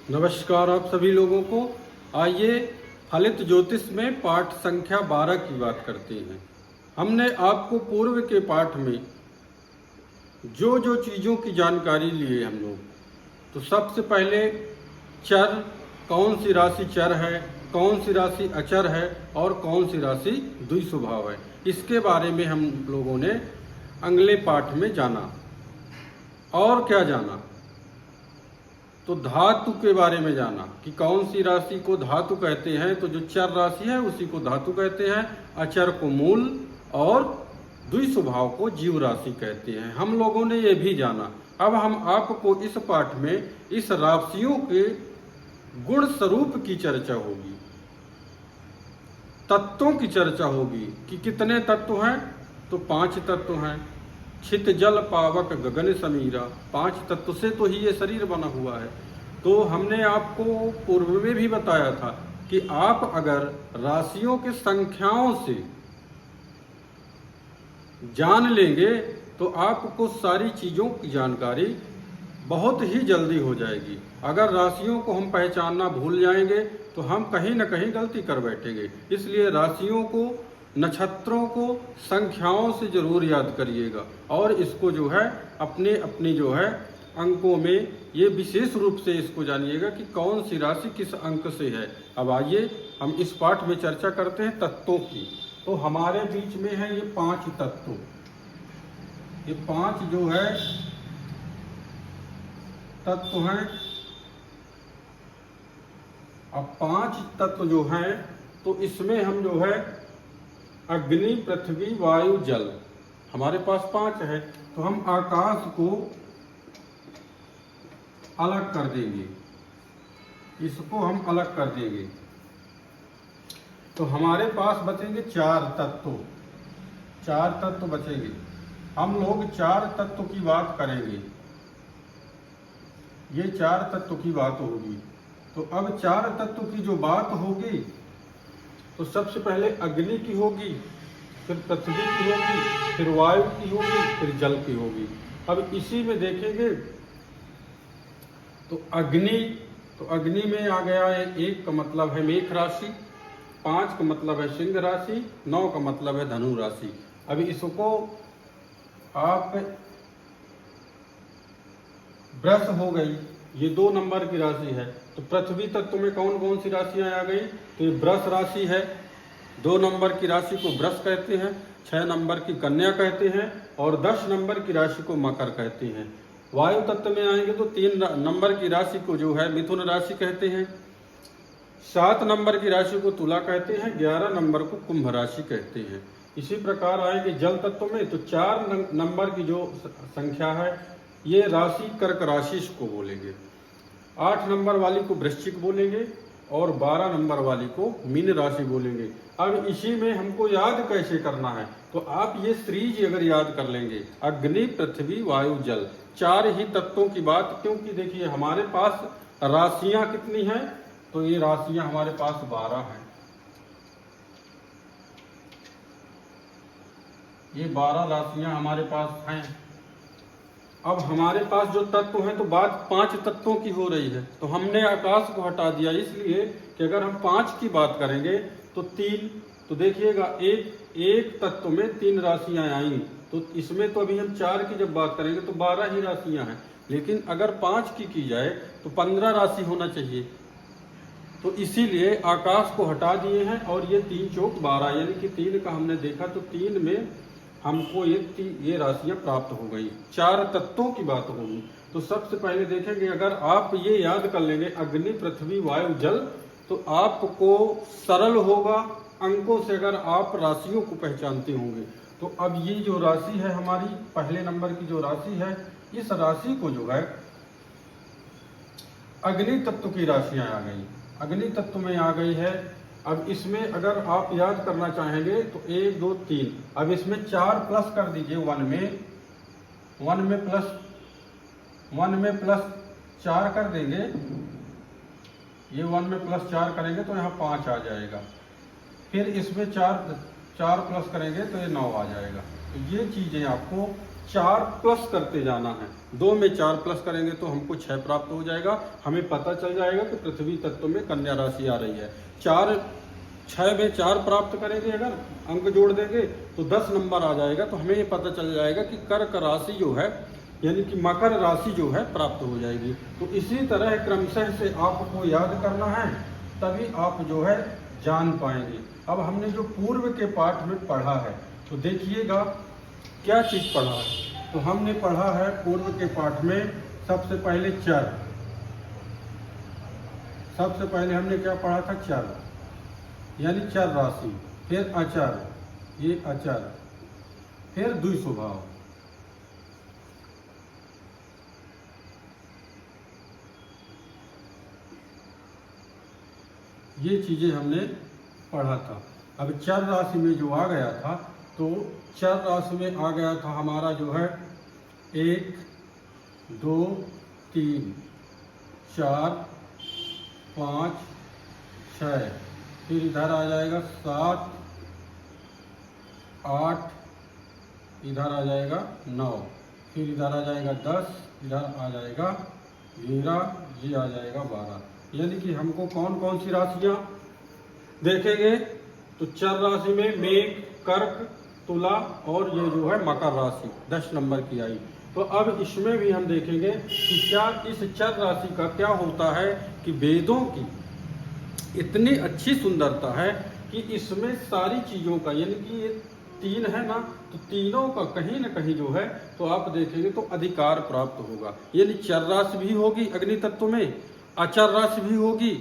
नमस्कार आप सभी लोगों को। आइए फलित ज्योतिष में पाठ संख्या 12 की बात करते हैं। हमने आपको पूर्व के पाठ में जो जो चीज़ों की जानकारी लिए हम लोग, तो सबसे पहले चर, कौन सी राशि चर है, कौन सी राशि अचर है और कौन सी राशि द्विस्वभाव है, इसके बारे में हम लोगों ने अगले पाठ में जाना। और क्या जाना, तो धातु के बारे में जाना कि कौन सी राशि को धातु कहते हैं। तो जो चर राशि है उसी को धातु कहते हैं, अचर को मूल और द्विस्वभाव को जीव राशि कहते हैं। हम लोगों ने ये भी जाना। अब हम आपको इस पाठ में इस राशियों के गुण स्वरूप की चर्चा होगी, तत्वों की चर्चा होगी कि कितने तत्व हैं। तो 5 तत्व हैं। छित जल पावक गगन समीरा, 5 तत्व से तो ही ये शरीर बना हुआ है। तो हमने आपको पूर्व में भी बताया था कि आप अगर राशियों के संख्याओं से जान लेंगे तो आपको सारी चीज़ों की जानकारी बहुत ही जल्दी हो जाएगी। अगर राशियों को हम पहचानना भूल जाएंगे तो हम कहीं ना कहीं गलती कर बैठेंगे। इसलिए राशियों को, नक्षत्रों को संख्याओं से जरूर याद करिएगा और इसको जो है अपने अपनी जो है अंकों में ये विशेष रूप से इसको जानिएगा कि कौन सी राशि किस अंक से है। अब आइए हम इस पाठ में चर्चा करते हैं तत्वों की। तो हमारे बीच में है ये 5 तत्व। ये 5 जो है तत्व हैं। अब 5 तत्व जो हैं तो इसमें हम जो है अग्नि, पृथ्वी, वायु, जल, हमारे पास 5 है। तो हम आकाश को अलग कर देंगे, इसको हम अलग कर देंगे। तो हमारे पास बचेंगे 4 तत्व। 4 तत्व बचेंगे। हम लोग 4 तत्व की बात करेंगे। ये 4 तत्व की बात होगी। तो अब 4 तत्व की जो बात होगी तो सबसे पहले अग्नि की होगी, फिर पृथ्वी की होगी, फिर वायु की होगी, फिर जल की होगी। अब इसी में देखेंगे तो अग्नि में आ गया है। 1 का मतलब है मेष राशि, 5 का मतलब है सिंह राशि, 9 का मतलब है धनु राशि। अब इसको आप वृष हो गई, ये 2 नंबर की राशि है। तो पृथ्वी तत्व में कौन कौन सी राशियां आ गई, तो ये वृष राशि है। 2 नंबर की राशि को वृष कहते हैं, 6 नंबर की कन्या कहते हैं और 10 नंबर की राशि को मकर कहते हैं। वायु तत्व में आएंगे तो 3 नंबर की राशि को जो है मिथुन राशि कहते हैं, 7 नंबर की राशि को तुला कहते हैं, 11 नंबर को कुंभ राशि कहते हैं। इसी प्रकार आएंगे जल तत्व में तो 4 नंबर की जो संख्या है ये राशि कर्क राशि को बोलेंगे, 8 नंबर वाली को वृश्चिक बोलेंगे और 12 नंबर वाली को मीन राशि बोलेंगे। अब इसी में हमको याद कैसे करना है, तो आप ये सीरीज अगर याद कर लेंगे, अग्नि, पृथ्वी, वायु, जल, 4 ही तत्वों की बात। क्योंकि देखिए हमारे पास राशियां कितनी हैं, तो ये राशियां हमारे पास 12 हैं। ये 12 राशियां हमारे पास हैं। अब हमारे पास जो तत्व हैं तो बात 5 तत्वों की हो रही है। तो हमने आकाश को हटा दिया इसलिए कि अगर हम 5 की बात करेंगे तो 3, तो देखिएगा एक तत्व में 3 राशियां आई। तो इसमें तो अभी हम 4 की जब बात करेंगे तो 12 ही राशियां हैं, लेकिन अगर 5 की जाए तो 15 राशि होना चाहिए। तो इसीलिए आकाश को हटा दिए हैं और ये 3 चौक 12 यानी कि 3 का हमने देखा तो 3 में हमको ये राशियां प्राप्त हो गई। 4 तत्वों की बात होगी। तो सबसे पहले देखेंगे, अगर आप ये याद कर लेंगे अग्नि, पृथ्वी, वायु, जल, तो आपको सरल होगा अंकों से अगर आप राशियों को पहचानते होंगे। तो अब ये जो राशि है हमारी पहले नंबर की जो राशि है, इस राशि को जो है अग्नि तत्व की राशियां आ गई, अग्नि तत्व में आ गई है। अब इसमें अगर आप याद करना चाहेंगे तो 1 2 3, अब इसमें 4 प्लस कर दीजिए 1 में प्लस 4 कर देंगे। ये 1 में प्लस 4 करेंगे तो यहाँ 5 आ जाएगा। फिर इसमें 4 प्लस करेंगे तो ये 9 आ जाएगा। तो ये चीजें आपको 4 प्लस करते जाना है। 2 में 4 प्लस करेंगे तो हमको 6 प्राप्त हो जाएगा। हमें पता चल जाएगा कि पृथ्वी तत्व में कन्या राशि आ रही है। 6 में 4 प्राप्त करेंगे, अगर अंक जोड़ देंगे तो 10 नंबर आ जाएगा। तो हमें ये पता चल जाएगा कि कर्क राशि जो है यानी कि मकर राशि जो है प्राप्त हो जाएगी। तो इसी तरह क्रमशः से आपको याद करना है, तभी आप जो है जान पाएंगे। अब हमने जो पूर्व के पाठ में पढ़ा है तो देखिएगा क्या चीज़ पढ़ा है। तो हमने पढ़ा है पूर्व के पाठ में सबसे पहले चर। सबसे पहले हमने क्या पढ़ा था? चर यानी चर राशि, फिर अचर, ये अचर, फिर द्विस्वभाव। ये चीजें हमने पढ़ा था। अब चर राशि में जो आ गया था, तो चर राशि में आ गया था हमारा जो है 1 2 3 4 5 6, फिर इधर आ जाएगा 7 8, इधर आ जाएगा 9, फिर इधर आ जाएगा 10, इधर आ जाएगा 11, ये आ जाएगा 12। यानी कि हमको कौन कौन सी राशियां देखेंगे? तो चर राशि में मेघ, कर्क, तुला और ये जो है मकर राशि 10 नंबर की आई। तो अब इसमें भी हम देखेंगे कि क्या इस चर राशि का क्या होता है कि वेदों की इतनी अच्छी सुंदरता है कि इसमें सारी चीज़ों का, यानी कि ये 3 है ना, तो तीनों का कहीं ना कहीं जो है तो आप देखेंगे तो अधिकार प्राप्त होगा। यानी चर राशि भी होगी अग्नि तत्व में, अचर राशि भी होगी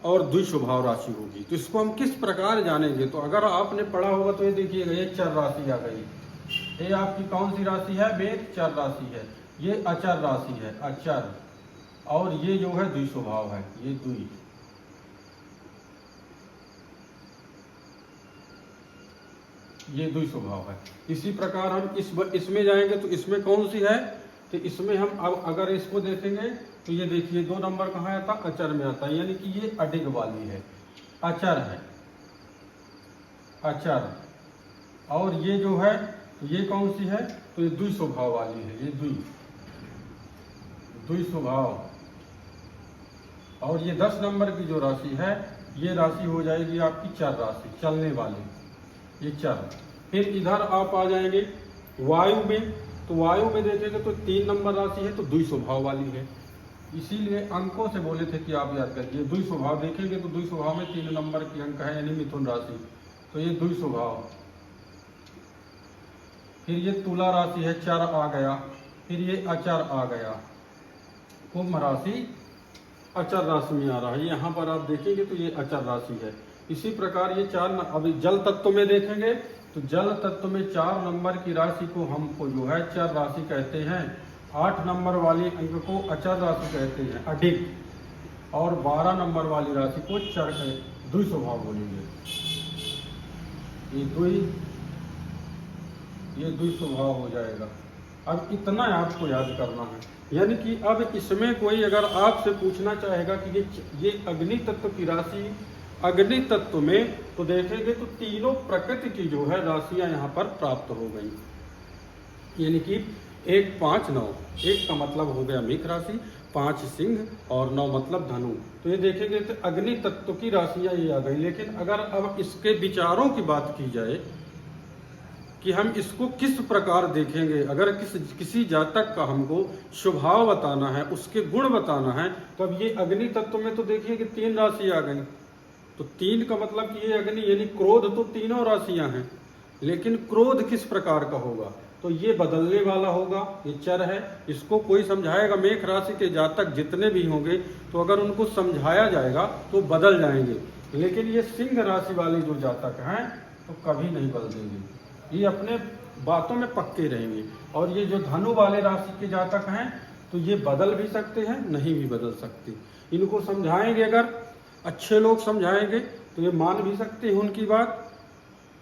और द्विस्वभाव राशि होगी। तो इसको हम किस प्रकार जानेंगे? तो अगर आपने पढ़ा होगा तो ये देखिएगा, ये चर राशि आ गई। ये आपकी कौन सी राशि है? मेघ चर राशि है। ये अचर राशि है, अचर, और ये जो है द्विस्वभाव है, ये द्वि। ये द्विस्वभाव है। इसी प्रकार हम इसमें जाएंगे तो इसमें कौन सी है? तो इसमें हम अब अगर इसको देखेंगे तो ये देखिए 2 नंबर कहाँ आता? अचर में आता है, यानी कि ये अडिग वाली है, अचर है, अचर। और ये जो है ये कौन सी है? तो ये द्विस्वभाव वाली है, ये द्विस्वभाव। और ये 10 नंबर की जो राशि है, ये राशि हो जाएगी आपकी चर राशि, चलने वाली, ये चर। फिर इधर आप आ जाएंगे वायु में। तो वायु में देखेंगे तो 3 नंबर राशि है, तो द्विस्वभाव वाली है। इसीलिए अंकों से बोले थे कि आप याद करिए। द्विस्वभाव देखेंगे तो द्विस्वभाव में 3 नंबर की अंक है, यानी मिथुन राशि, तो ये द्विस्वभाव। फिर ये तुला राशि है, चर आ गया। फिर ये अचर आ गया, कुंभ राशि अचर राशि में आ रहा है। यहाँ पर आप देखेंगे तो ये अचर राशि है। इसी प्रकार ये 4 अभी जल तत्व में देखेंगे तो जल तत्व में 4 नंबर की राशि को हमको जो है चर राशि कहते हैं। 8 नंबर वाली अंक को अचर राशि कहते हैं, अडिग, और 12 नंबर वाली राशि को चर द्विस्वभाव बोलेंगे। ये द्विस्वभाव हो जाएगा। अब इतना आपको याद करना है, यानी कि अब इसमें कोई अगर आपसे पूछना चाहेगा कि ये अग्नि तत्व की राशि, अग्नि तत्व में तो देखेंगे तो तीनों प्रकृति की जो है राशियां यहाँ पर प्राप्त हो गई। यानी कि 1 5 9, 1 का मतलब हो गया मेघ राशि, 5 सिंह और 9 मतलब धनु। तो ये देखेंगे तो अग्नि तत्व की राशियां ये आ गई। लेकिन अगर अब इसके विचारों की बात की जाए कि हम इसको किस प्रकार देखेंगे, अगर किसी जातक का हमको स्वभाव बताना है, उसके गुण बताना है, तो अब ये अग्नि तत्व में तो देखिए कि 3 राशि आ गई। तो 3 का मतलब कि ये अग्नि, यानी क्रोध तो तीनों राशियां हैं, लेकिन क्रोध किस प्रकार का होगा? तो ये बदलने वाला होगा, ये चर है। इसको कोई समझाएगा, मेष राशि के जातक जितने भी होंगे तो अगर उनको समझाया जाएगा तो बदल जाएंगे। लेकिन ये सिंह राशि वाले जो जातक हैं तो कभी नहीं बदलेंगे, ये अपने बातों में पक्के रहेंगे। और ये जो धनु वाले राशि के जातक हैं तो ये बदल भी सकते हैं, नहीं भी बदल सकते। इनको समझाएंगे, अगर अच्छे लोग समझाएंगे तो ये मान भी सकते हैं उनकी बात,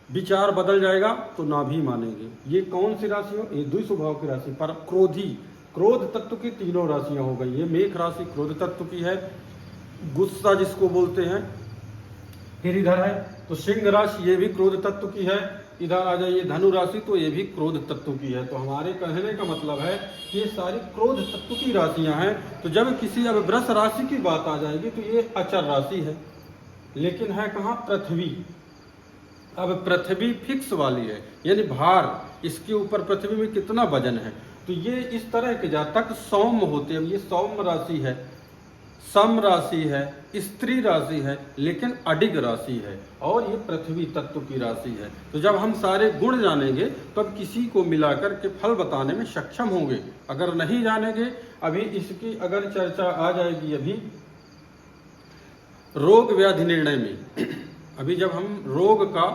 विचार बदल जाएगा तो ना भी मानेंगे। ये कौन सी राशि हो? ये द्विस्वभाव की राशि पर क्रोधी, क्रोध तत्व की तीनों राशियां हो गई। ये मेष राशि क्रोध तत्व की है, गुस्सा जिसको बोलते हैं। फिर इधर है तो सिंह राशि, ये भी क्रोध तत्व की है। इधर आ जाइए धनु राशि, तो ये भी क्रोध तत्व की है। तो हमारे कहने का मतलब है कि ये सारी क्रोध तत्व की राशियां हैं। तो जब किसी अब वृष राशि की बात आ जाएगी तो ये अचर राशि है, लेकिन है कहाँ? पृथ्वी। अब पृथ्वी फिक्स वाली है, यानी भार, इसके ऊपर पृथ्वी में कितना वजन है। तो ये इस तरह के जातक सौम्य होते हैं। ये सौम्य राशि है, सम राशि है, स्त्री राशि है, लेकिन अडिग राशि है, और ये पृथ्वी तत्व की राशि है। तो जब हम सारे गुण जानेंगे तब किसी को मिलाकर के फल बताने में सक्षम होंगे। अगर नहीं जानेंगे, अभी इसकी अगर चर्चा आ जाएगी अभी रोग व्याधि निर्णय में, अभी जब हम रोग का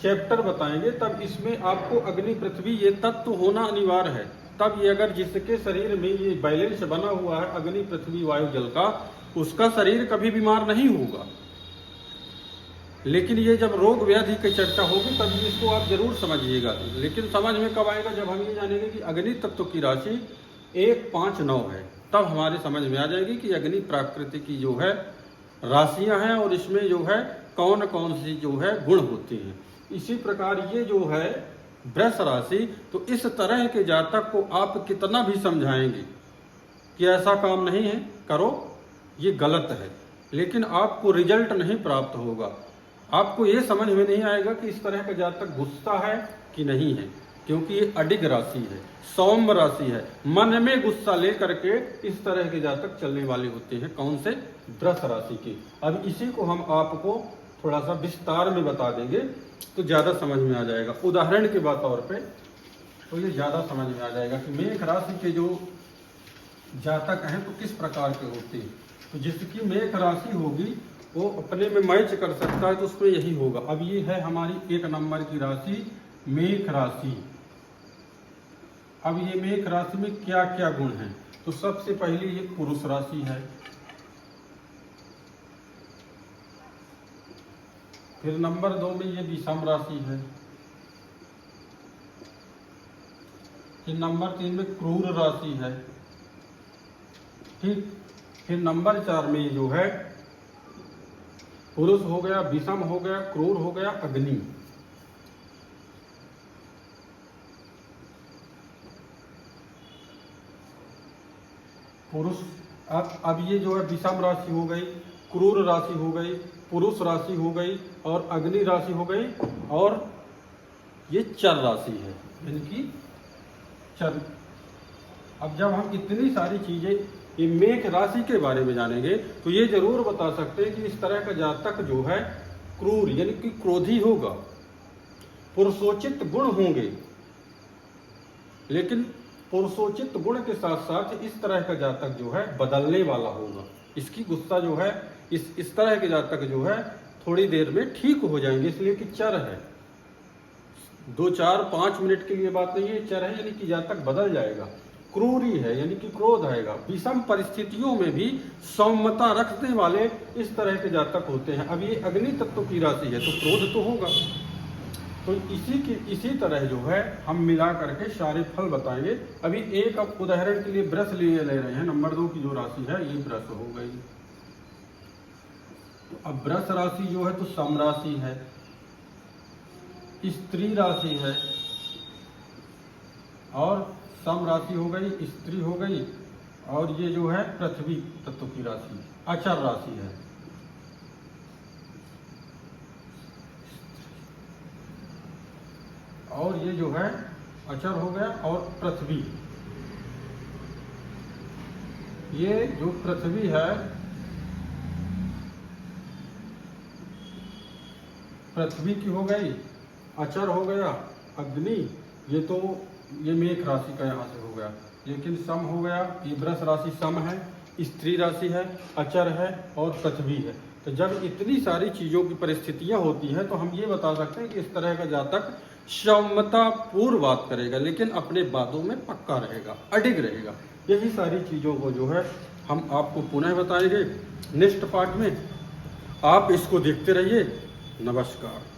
चैप्टर बताएंगे तब इसमें आपको अग्नि पृथ्वी ये तत्व होना अनिवार्य है। तब ये अगर जिसके शरीर में ये बैलेंस बना हुआ है अग्नि पृथ्वी वायु जल का, उसका शरीर कभी बीमार नहीं होगा। लेकिन ये जब रोग व्याधि की चर्चा होगी तब इसको आप जरूर समझिएगा। लेकिन समझ में कब आएगा? जब हम ये जानेंगे कि अग्नि तत्व की राशि 1, 5, 9 है, तब हमारे समझ में आ जाएगी कि अग्नि प्राकृति की जो है राशियां हैं और इसमें जो है कौन कौन सी जो है गुण होते हैं। इसी प्रकार ये जो है वृष राशि, तो इस तरह के जातक को आप कितना भी समझाएंगे कि ऐसा काम नहीं है करो, ये गलत है, लेकिन आपको रिजल्ट नहीं प्राप्त होगा। आपको ये समझ में नहीं आएगा कि इस तरह का जातक गुस्सा है कि नहीं है, क्योंकि ये अडिग राशि है, सौम्य राशि है। मन में गुस्सा लेकर के इस तरह के जातक चलने वाले होते हैं। कौन से? वृष राशि के। अब इसी को हम आपको थोड़ा सा विस्तार में बता देंगे तो ज्यादा समझ में आ जाएगा। उदाहरण के तौर पे तो ये ज्यादा समझ में आ जाएगा कि मेष राशि के जो जातक हैं तो किस प्रकार के होते हैं। तो जिसकी मेष राशि होगी वो अपने में मैच कर सकता है, तो उसमें यही होगा। अब ये है हमारी 1 नंबर की राशि मेष राशि। अब ये मेष राशि में क्या क्या गुण हैं? तो सबसे पहले ये पुरुष राशि है, फिर नंबर 2 में ये विषम राशि है, फिर नंबर 3 में क्रूर राशि है, ठीक। फिर नंबर 4 में जो है पुरुष हो गया, विषम हो गया, क्रूर हो गया, अग्नि। पुरुष अब ये जो है विषम राशि हो गई, क्रूर राशि हो गई, पुरुष राशि हो गई और अग्नि राशि हो गई, और ये चर राशि है, यानी कि चर। अब जब हम इतनी सारी चीजें ये मेष राशि के बारे में जानेंगे तो ये जरूर बता सकते हैं कि इस तरह का जातक जो है क्रूर यानी कि क्रोधी होगा, पुरुषोचित गुण होंगे, लेकिन पुरुषोचित गुण के साथ साथ इस तरह का जातक जो है बदलने वाला होगा। इसकी गुस्सा जो है इस तरह के जातक जो है थोड़ी देर में ठीक हो जाएंगे, इसलिए कि चर है, 2, 4, 5 मिनट के लिए बात नहीं है, चर है यानी कि जातक बदल जाएगा। क्रूरी है यानी कि क्रोध आएगा। विषम परिस्थितियों में भी सौम्यता रखने वाले इस तरह के जातक होते हैं। अब ये अग्नि तत्व की राशि है तो क्रोध तो होगा। तो इसी तरह जो है हम मिला करके सारे फल बताएंगे। अभी एक अब उदाहरण के लिए वृष ले रहे हैं। नंबर 2 की जो राशि है ये वृष हो गई। तो अब वृष राशि जो है तो सम राशि है, स्त्री राशि है, और सम राशि हो गई, स्त्री हो गई, और ये जो है पृथ्वी तत्व की राशि अचर राशि है। और ये जो है अचर हो गया, और पृथ्वी, ये जो पृथ्वी है, पृथ्वी की हो गई, अचर हो गया, अग्नि, ये मेष राशि का यहाँ से हो गया, लेकिन सम हो गया। ये वृष राशि सम है, स्त्री राशि है, अचर है और पृथ्वी है। तो जब इतनी सारी चीजों की परिस्थितियां होती हैं तो हम ये बता सकते हैं कि इस तरह का जातक सौम्यता पूर्व बात करेगा, लेकिन अपने बातों में पक्का रहेगा, अडिग रहेगा। यही सारी चीजों को जो है हम आपको पुनः बताएंगे नेक्स्ट पार्ट में। आप इसको देखते रहिए। नमस्कार।